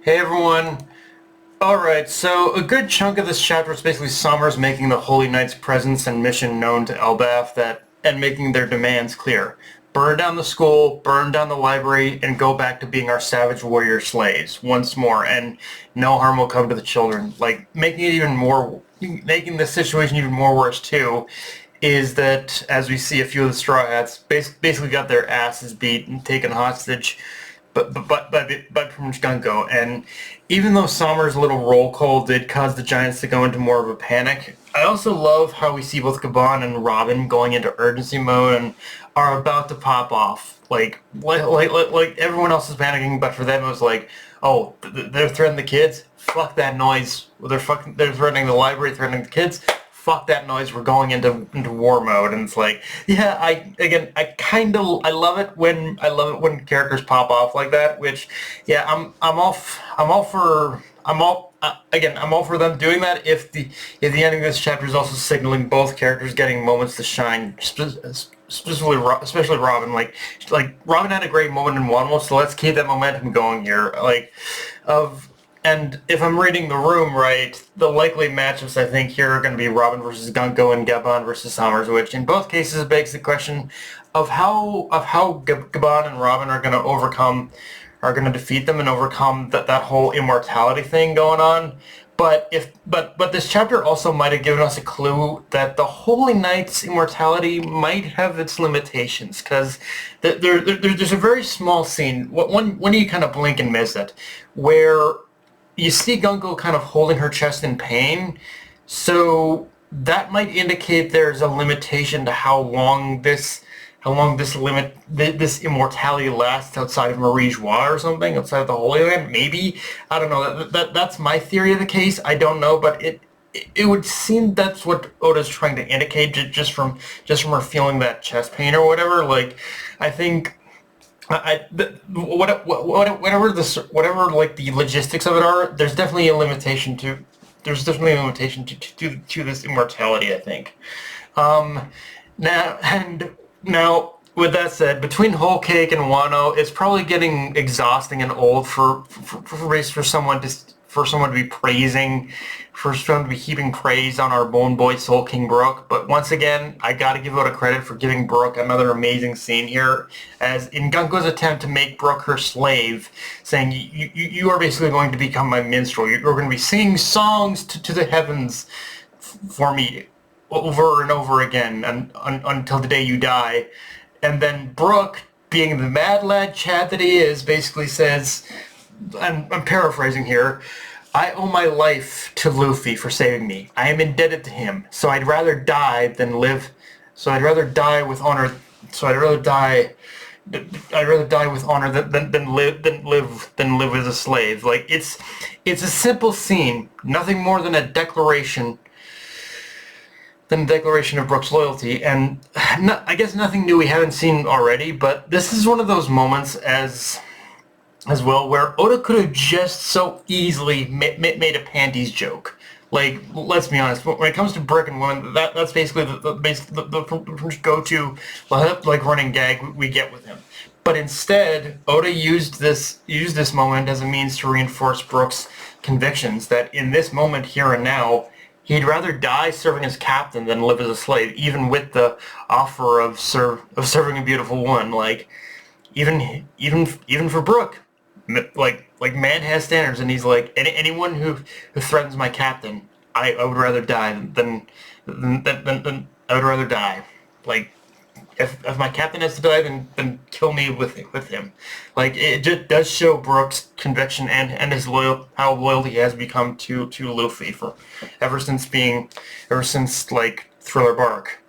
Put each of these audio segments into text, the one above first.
Hey everyone. Alright, so a good chunk of this chapter is basically Somers making the Holy Knight's presence and mission known to Elbaf and making their demands clear. Burn down the school, burn down the library, and go back to being our savage warrior slaves once more, and no harm will come to the children. Like, making the situation even more worse too, is that, as we see a few of the Straw Hats basically got their asses beat and taken hostage but from Gunko. And even though Somers' little roll call did cause the Giants to go into more of a panic, I also love how we see both Gaban and Robin going into urgency mode and are about to pop off. Like everyone else is panicking, but for them it was like, oh, they're threatening the kids? Fuck that noise. They're threatening the library, threatening the kids. Fuck that noise, we're going into war mode. And it's like, yeah, I love it when characters pop off like that, which, yeah, I'm all for them doing that if the ending of this chapter is also signaling both characters getting moments to shine, especially Robin. Like Robin had a great moment in Wano, so let's keep that momentum going here. And if I'm reading the room right, the likely matchups I think here are going to be Robin versus Gunko and Gaban versus Somers, which in both cases begs the question of how Gaban and Robin are going to defeat them and overcome that whole immortality thing going on. But this chapter also might have given us a clue that the Holy Knight's immortality might have its limitations, because there's a very small scene, when you kind of blink and miss it, where you see Gunko kind of holding her chest in pain, so that might indicate there's a limitation to how long this immortality lasts outside of Marie Joie or something, outside of the Holy Land. Maybe, I don't know. That's my theory of the case. I don't know, but it would seem that's what Oda's trying to indicate just from her feeling that chest pain or whatever. Like, I think. Whatever the logistics of it are, there's definitely a limitation to this immortality, I think. Now with that said, between Whole Cake and Wano, it's probably getting exhausting and old for someone to be praising, for someone to be heaping praise on our Bone Boy Soul King Brook. But once again, I gotta give Oda credit for giving Brook another amazing scene here, as in Gunko's attempt to make Brook her slave, saying, you are basically going to become my minstrel. You're going to be singing songs to the heavens for me over and over again until the day you die. And then Brook, being the mad lad Chad that he is, basically says, I'm paraphrasing here, I owe my life to Luffy for saving me. I am indebted to him, so I'd rather die than live. So I'd rather die with honor. So I'd rather die with honor than live as a slave. Like, it's a simple scene, nothing more than a declaration. Of Brook's loyalty, and I guess nothing new we haven't seen already. But this is one of those moments as well, where Oda could have just so easily made a panties joke. Like, let's be honest, when it comes to Brick and women, that's basically the go-to like running gag we get with him. But instead, Oda used this moment as a means to reinforce Brook's convictions that in this moment, here and now, he'd rather die serving as captain than live as a slave, even with the offer of serving a beautiful woman. Like, even for Brook. Like man has standards, and he's like, anyone who threatens my captain, I would rather die than I would rather die. Like, if my captain has to die, then kill me with him. Like, it just does show Brook's conviction and his how loyal he has become to Luffy ever since like Thriller Bark.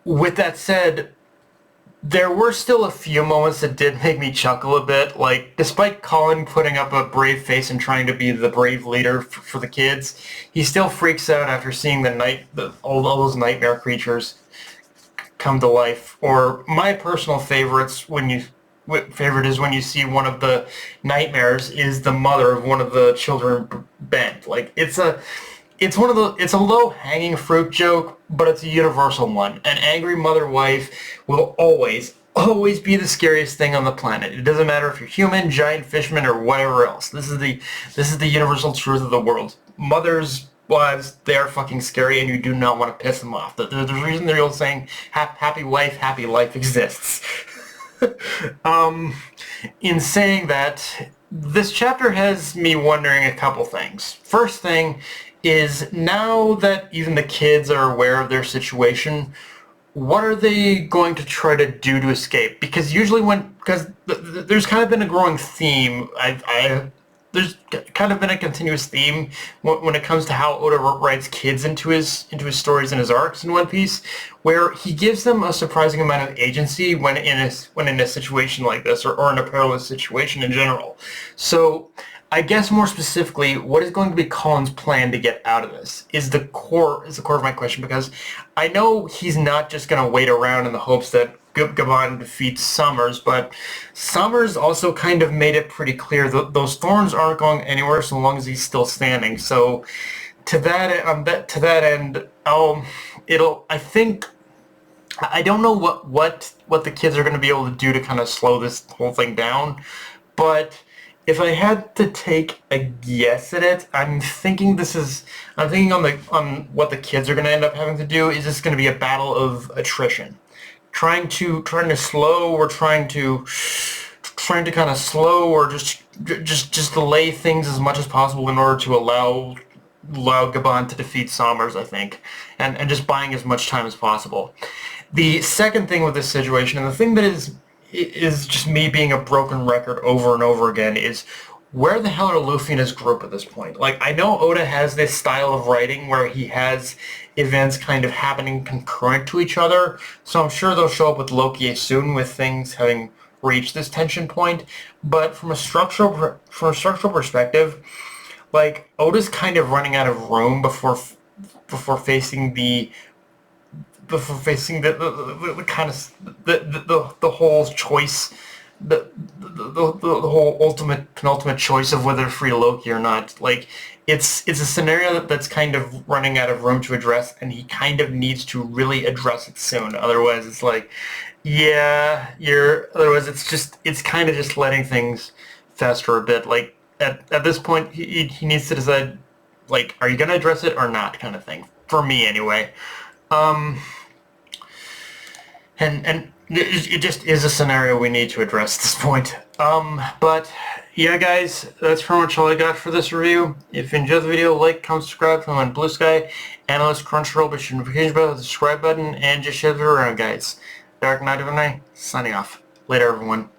With that said, there were still a few moments that did make me chuckle a bit. Like, despite Colin putting up a brave face and trying to be the brave leader for the kids, he still freaks out after seeing all those nightmare creatures come to life. Or my personal favorite is when you see one of the nightmares is the mother of one of the children bent. Like, it's a low-hanging fruit joke, but it's a universal one. An angry mother-wife will always always be the scariest thing on the planet. It doesn't matter if you're human, giant fishman, or whatever else. This is the universal truth of the world. Mothers, wives, they are fucking scary, and you do not want to piss them off. There's a reason they're all saying happy wife, happy life exists. In saying that, this chapter has me wondering a couple things. First thing is, now that even the kids are aware of their situation, what are they going to try to do to escape? Because usually there's kind of been a growing theme. There's kind of been a continuous theme when it comes to how Oda writes kids into his stories and his arcs in One Piece, where he gives them a surprising amount of agency when in a situation like this, or in a perilous situation in general. So I guess more specifically, what is going to be Colin's plan to get out of this is the core of my question, because I know he's not just going to wait around in the hopes that Gaban defeats Summers, but Summers also kind of made it pretty clear that those thorns aren't going anywhere so long as he's still standing. So to that end, I don't know what the kids are going to be able to do to kind of slow this whole thing down, but if I had to take a guess at it, I'm thinking on what the kids are going to end up having to do. Is this going to be a battle of attrition? Trying to slow, or trying to kind of slow, or just delay things as much as possible in order to allow Gaban to defeat Sommers, I think, and just buying as much time as possible. The second thing with this situation, and the thing that is just me being a broken record over and over again, is where the hell are Luffy and his group at this point? Like, I know Oda has this style of writing where he has events kind of happening concurrent to each other, so I'm sure they'll show up with Loki soon with things having reached this tension point. But from a structural perspective, like, Oda's kind of running out of room before facing the kind of the whole choice, the whole penultimate choice of whether to free Loki or not. Like, it's a scenario that's kind of running out of room to address, and he kind of needs to really address it soon. Otherwise, it's like, otherwise it's kind of just letting things fester a bit. Like, at this point, he needs to decide, like, are you gonna address it or not, kind of thing. For me, anyway. And it just is a scenario we need to address at this point. But yeah, guys, that's pretty much all I got for this review. If you enjoyed the video, like, comment, subscribe. If I'm on Blue Sky, Analyst, Crunchyroll, push the notification bell, the subscribe button, and just share it around, guys. Dark Knight of the Night, signing off. Later, everyone.